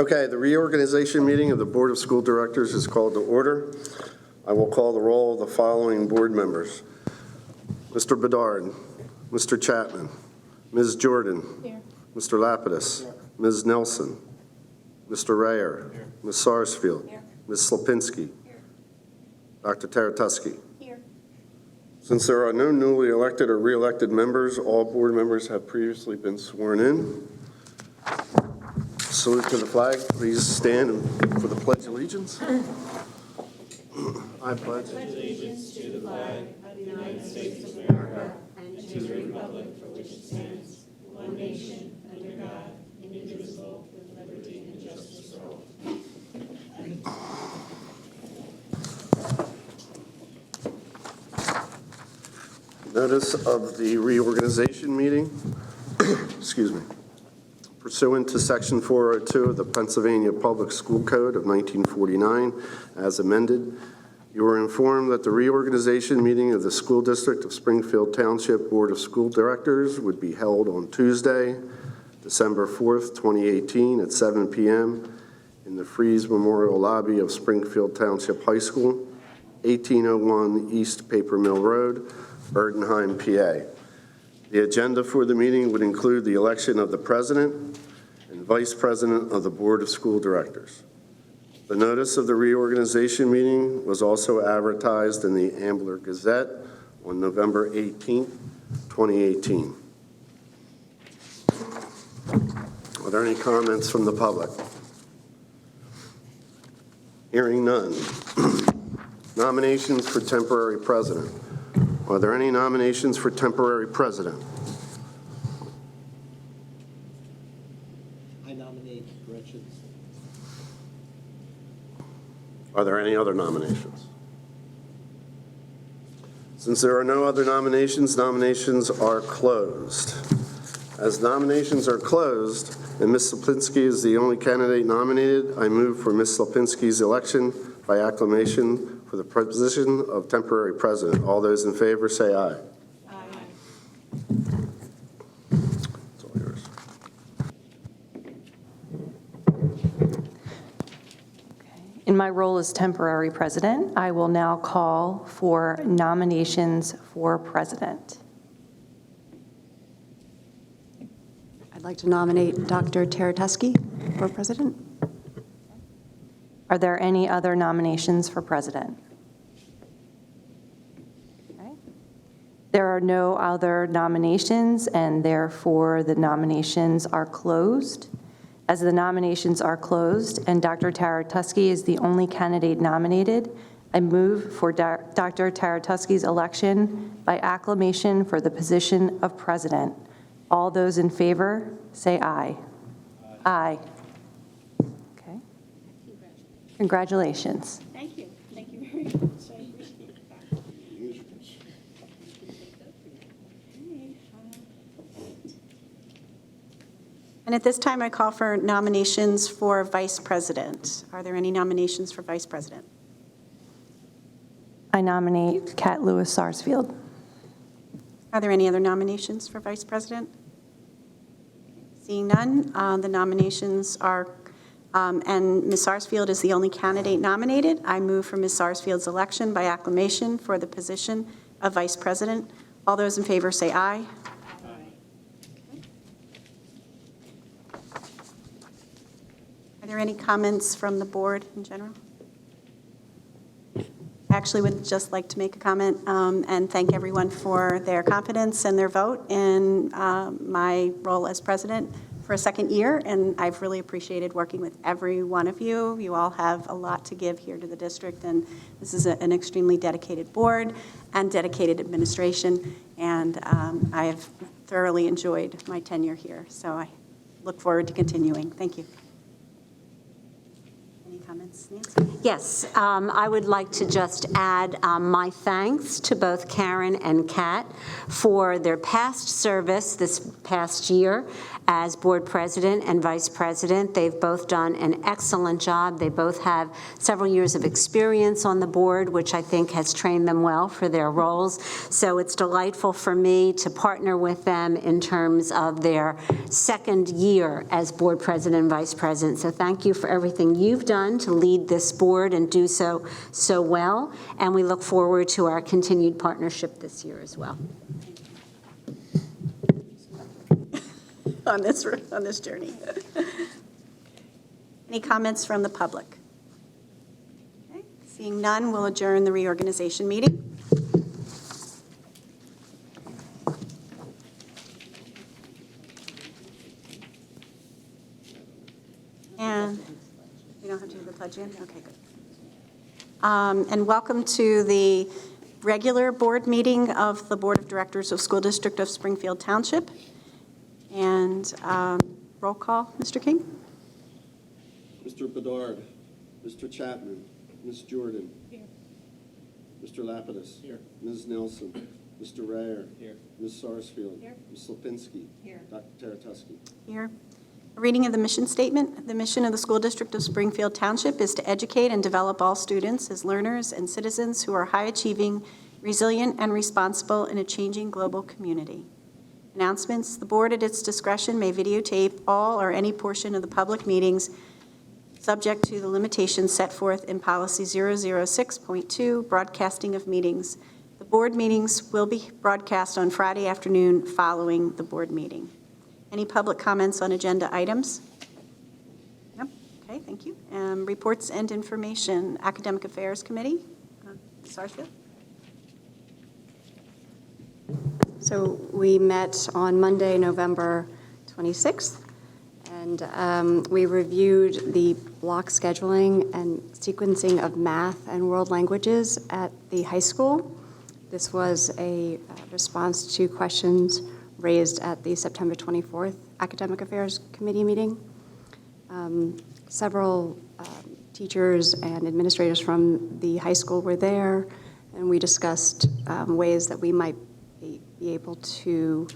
Okay, the reorganization meeting of the Board of School Directors is called to order. I will call the roll of the following board members. Mr. Bedard, Mr. Chapman, Ms. Jordan, Here. Mr. Lapidus, Here. Ms. Nelson, Mr. Rayer, Here. Ms. Sarsfield, Here. Ms. Slapinski, Here. Dr. Taratuski. Here. Since there are no newly elected or re-elected members, all board members have previously been sworn in. Salute to the flag. Please stand for the Pledge of Allegiance. I pledge Allegiance to the flag of the United States of America and to the republic for which it stands, one nation, under God, indivisible, with liberty and justice for all. notice of the reorganization meeting. Excuse me. Pursuant to Section 402 of the Pennsylvania Public School Code of 1949, as amended, you are informed that the reorganization meeting of the School District of Springfield Township Board of School Directors would be held on Tuesday, December 4th, 2018 at 7 p.m. in the Freeze Memorial Lobby of Springfield Township High School, 1801 East Paper Mill Road, Erdenheim, PA. The agenda for the meeting would include the election of the president and vice president of the Board of School Directors. The notice of the reorganization meeting was also advertised in the Ambler Gazette on November 18, 2018. Are there any comments from the public? Hearing none. Nominations for temporary president. Are there any nominations for temporary president? I nominate Gretchen. Are there any other nominations? Since there are no other nominations, nominations are closed. As nominations are closed and Ms. Slapinski is the only candidate nominated, I move for Ms. Slapinski's election by acclamation for the position of temporary president. All those in favor say aye. Aye. It's all yours. In my role as temporary president, I will now call for nominations for president. I'd like to nominate Dr. Taratuski for president. Are there any other nominations for president? Okay. There are no other nominations, and therefore the nominations are closed. As the nominations are closed and Dr. Taratuski is the only candidate nominated, I move for Dr. Taratuski's election by acclamation for the position of president. All those in favor, say aye. Aye. Okay. Congratulations. Thank you. Thank you very much. I appreciate that. And at this time, I call for nominations for vice president. Are there any nominations for vice president? I nominate Kat Lewis Sarsfield. Are there any other nominations for vice president? Seeing none, the nominations are, and Ms. Sarsfield is the only candidate nominated. I move for Ms. Sarsfield's election by acclamation for the position of vice president. All those in favor say aye. Are there any comments from the board in general? I actually would just like to make a comment and thank everyone for their confidence and their vote in my role as president for a second year, and I've really appreciated working with every one of you. You all have a lot to give here to the district, and this is an extremely dedicated board and dedicated administration, and I have thoroughly enjoyed my tenure here, so I look forward to continuing. Thank you. Any comments? Nancy? Yes, I would like to just add my thanks to both Karen and Kat for their past service this past year as board president and vice president. They've both done an excellent job. They both have several years of experience on the board, which I think has trained them well for their roles. So it's delightful for me to partner with them in terms of their second year as board president and vice president. So thank you for everything you've done to lead this board and do so well. And we look forward to our continued partnership this year as well. On this journey. Any comments from the public? Okay. Seeing none, we'll adjourn the reorganization meeting. And we don't have to do the pledge in? Okay, good. And welcome to the regular board meeting of the Board of Directors of School District of Springfield Township. And roll call, Mr. King? Mr. Bedard. Mr. Chapman. Ms. Jordan. Here. Mr. Lapidus. Here. Ms. Nelson. Mr. Rayer. Here. Ms. Sarsfield. Here. Ms. Lipinski. Here. Dr. Taratusky. Here. A reading of the mission statement. The mission of the School District of Springfield Township is to educate and develop all students as learners and citizens who are high-achieving, resilient, and responsible in a changing global community. Announcements. The board at its discretion may videotape all or any portion of the public meetings subject to the limitations set forth in Policy 006.2, broadcasting of meetings. The board meetings will be broadcast on Friday afternoon following the board meeting. Any public comments on agenda items? Yep. Okay, thank you. Reports and information. Academic Affairs Committee. Sarsfield. So we met on Monday, November 26th, and we reviewed the block scheduling and sequencing of math and world languages at the high school. This was a response to questions raised at the September 24th Academic Affairs Committee meeting. Several teachers and administrators from the high school were there, and we discussed ways that we might be able to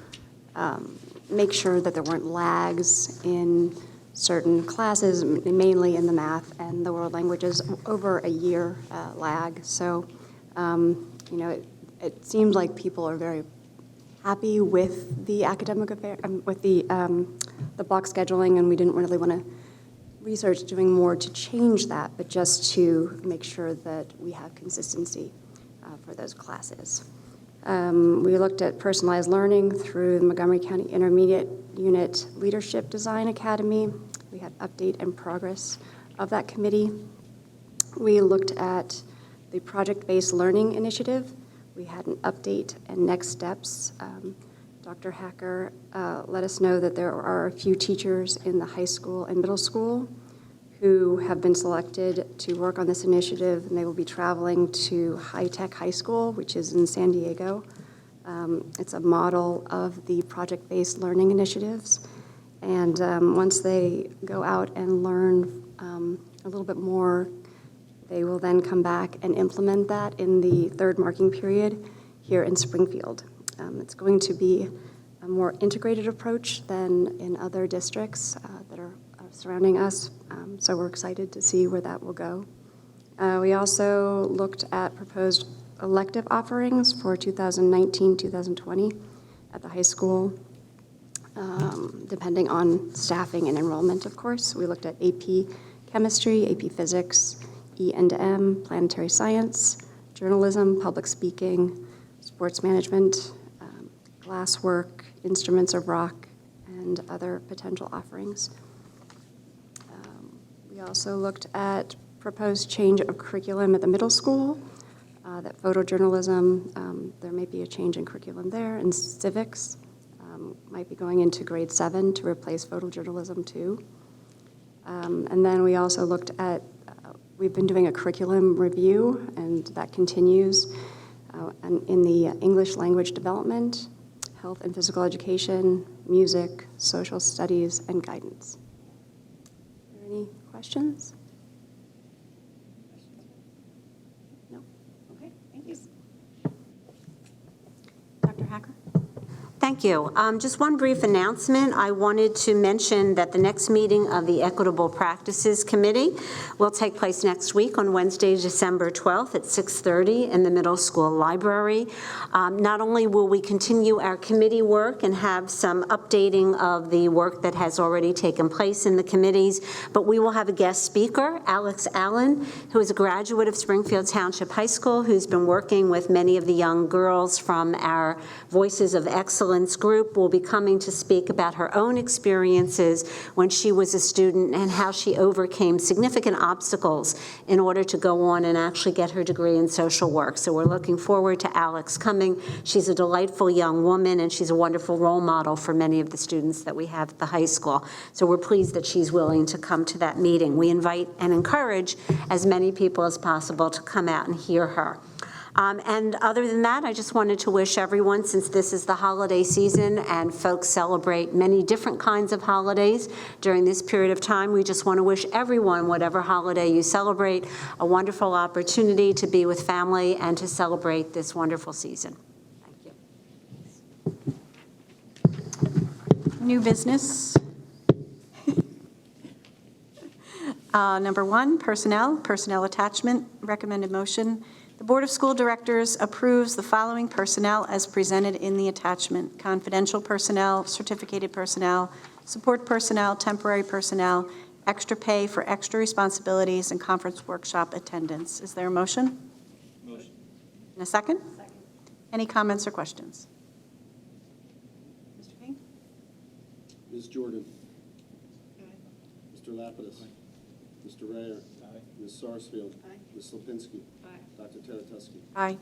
make sure that there weren't lags in certain classes, mainly in the math and the world languages, over a year lag. So, it seemed like people are very happy with the academic affair, with the block scheduling, and we didn't really want to research doing more to change that, but just to make sure that we have consistency for those classes. We looked at personalized learning through the Montgomery County Intermediate Unit Leadership Design Academy. We had update and progress of that committee. We looked at the project-based learning initiative. We had an update and next steps. Dr. Hacker let us know that there are a few teachers in the high school and middle school who have been selected to work on this initiative, and they will be traveling to High Tech High School, which is in San Diego. It's a model of the project-based learning initiatives. And once they go out and learn a little bit more, they will then come back and implement that in the third marking period here in Springfield. It's going to be a more integrated approach than in other districts that are surrounding us, so we're excited to see where that will go. We also looked at proposed elective offerings for 2019-2020 at the high school, depending on staffing and enrollment, of course. We looked at AP Chemistry, AP Physics, E&M, Planetary Science, Journalism, Public Speaking, Sports Management, Glasswork, Instruments of Rock, and other potential offerings. We also looked at proposed change of curriculum at the middle school, that photojournalism, there may be a change in curriculum there, and civics might be going into grade 7 to replace photojournalism too. And then we also looked at, we've been doing a curriculum review, and that continues and in the English language development, health and physical education, music, social studies, and guidance. Are there any questions? Thank you. Just one brief announcement. I wanted to mention that the next meeting of the Equitable Practices Committee will take place next week on Wednesday, December 12th at 6:30 in the middle school library. Not only will we continue our committee work and have some updating of the work that has already taken place in the committees, but we will have a guest speaker, Alex Allen, who is a graduate of Springfield Township High School, who's been working with many of the young girls from our Voices of Excellence group, will be coming to speak about her own experiences when she was a student and how she overcame significant obstacles in order to go on and actually get her degree in social work. So we're looking forward to Alex coming. She's a delightful young woman, and she's a wonderful role model for many of the students that we have at the high school. So we're pleased that she's willing to come to that meeting. We invite and encourage as many people as possible to come out and hear her. And other than that, I just wanted to wish everyone, since this is the holiday season and folks celebrate many different kinds of holidays during this period of time, we just want to wish everyone, whatever holiday you celebrate, a wonderful opportunity to be with family and to celebrate this wonderful season. Thank you. New business. Number 1, personnel attachment, recommended motion. The Board of School Directors approves the following personnel as presented in the attachment: confidential personnel, certificated personnel, support personnel, temporary personnel, extra pay for extra responsibilities, and conference workshop attendance. Is there a motion? Motion. And a second? Second. Any comments or questions? Mr. King? Ms. Jordan. Mr. Lapidus. Mr. Rayer. Ms. Sarsfield. Ms. Lipinski. Dr. Teretuski. Aye.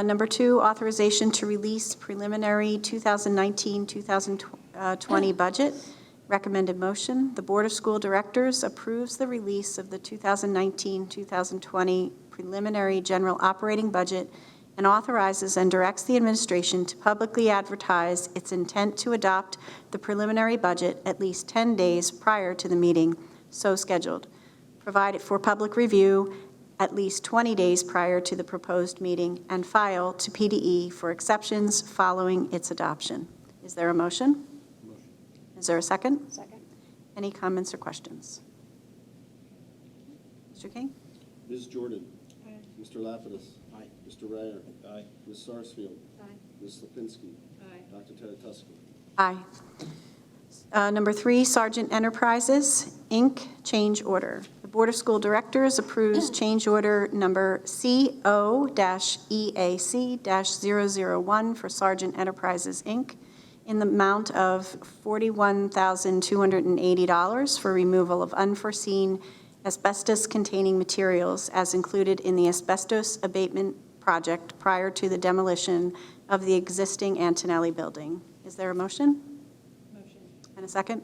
Number 2, authorization to release preliminary 2019-2020 budget. Recommended motion. The Board of School Directors approves the release of the 2019-2020 preliminary general operating budget and authorizes and directs the administration to publicly advertise its intent to adopt the preliminary budget at least 10 days prior to the meeting so scheduled. Provide it for public review at least 20 days prior to the proposed meeting, and file to PDE for exceptions following its adoption. Is there a motion? Motion. Is there a second? Second. Any comments or questions? Mr. King? Ms. Jordan. Mr. Lapidus. Aye. Mr. Rayer. Aye. Ms. Sarsfield. Aye. Ms. Lipinski. Dr. Teretuski. Aye. Number 3, Sargent Enterprises, Inc., change order. The Board of School Directors approves change order number CO-EAC-001 for Sargent Enterprises, Inc., in the amount of $41,280 for removal of unforeseen asbestos-containing materials as included in the asbestos abatement project prior to the demolition of the existing Antonelli building. Is there a motion? Motion. And a second?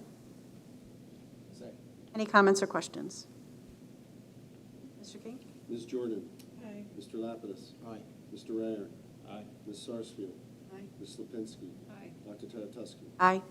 Second. Any comments or questions? Mr. King? Ms. Jordan. Aye. Mr. Lapidus. Aye. Mr. Rayer. Aye. Ms. Sarsfield. Aye. Ms. Lipinski. Aye. Dr. Teretuski. Aye.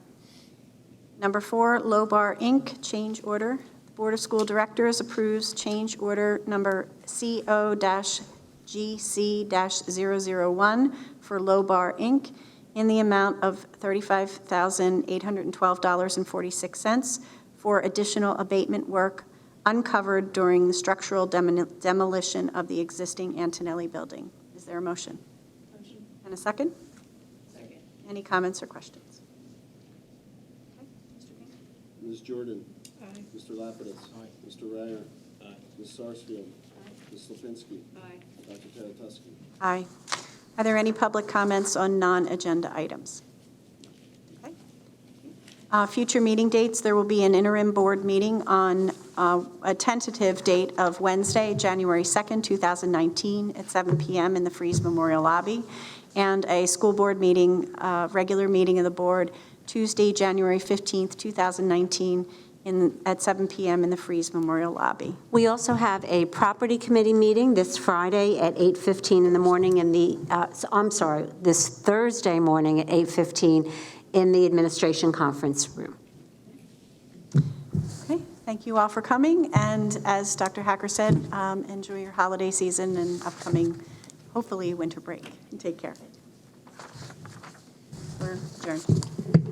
Number 4, Low Bar Inc., change order. The Board of School Directors approves change order number CO-GC-001 for Low Bar Inc. in the amount of $35,812.46 for additional abatement work uncovered during the structural demolition of the existing Antonelli building. Is there a motion? Motion. And a second? Second. Any comments or questions? Okay, Mr. King? Ms. Jordan. Aye. Mr. Lapidus. Aye. Mr. Rayer. Aye. Ms. Sarsfield. Aye. Ms. Lipinski. Aye. Dr. Teretuski. Aye. Are there any public comments on non-agenda items? Okay. Future meeting dates, there will be an interim board meeting on a tentative date of Wednesday, January 2nd, 2019, at 7 p.m. in the Freeze Memorial Lobby, and a school board meeting, regular meeting of the board, Tuesday, January 15th, 2019, at 7 p.m. in the Freeze Memorial Lobby. We also have a property committee meeting this Friday at 8:15 in the morning in the, this Thursday morning at 8:15 in the administration conference room. Okay, thank you all for coming, and as Dr. Hacker said, enjoy your holiday season and upcoming, hopefully, winter break. Take care. We're adjourned.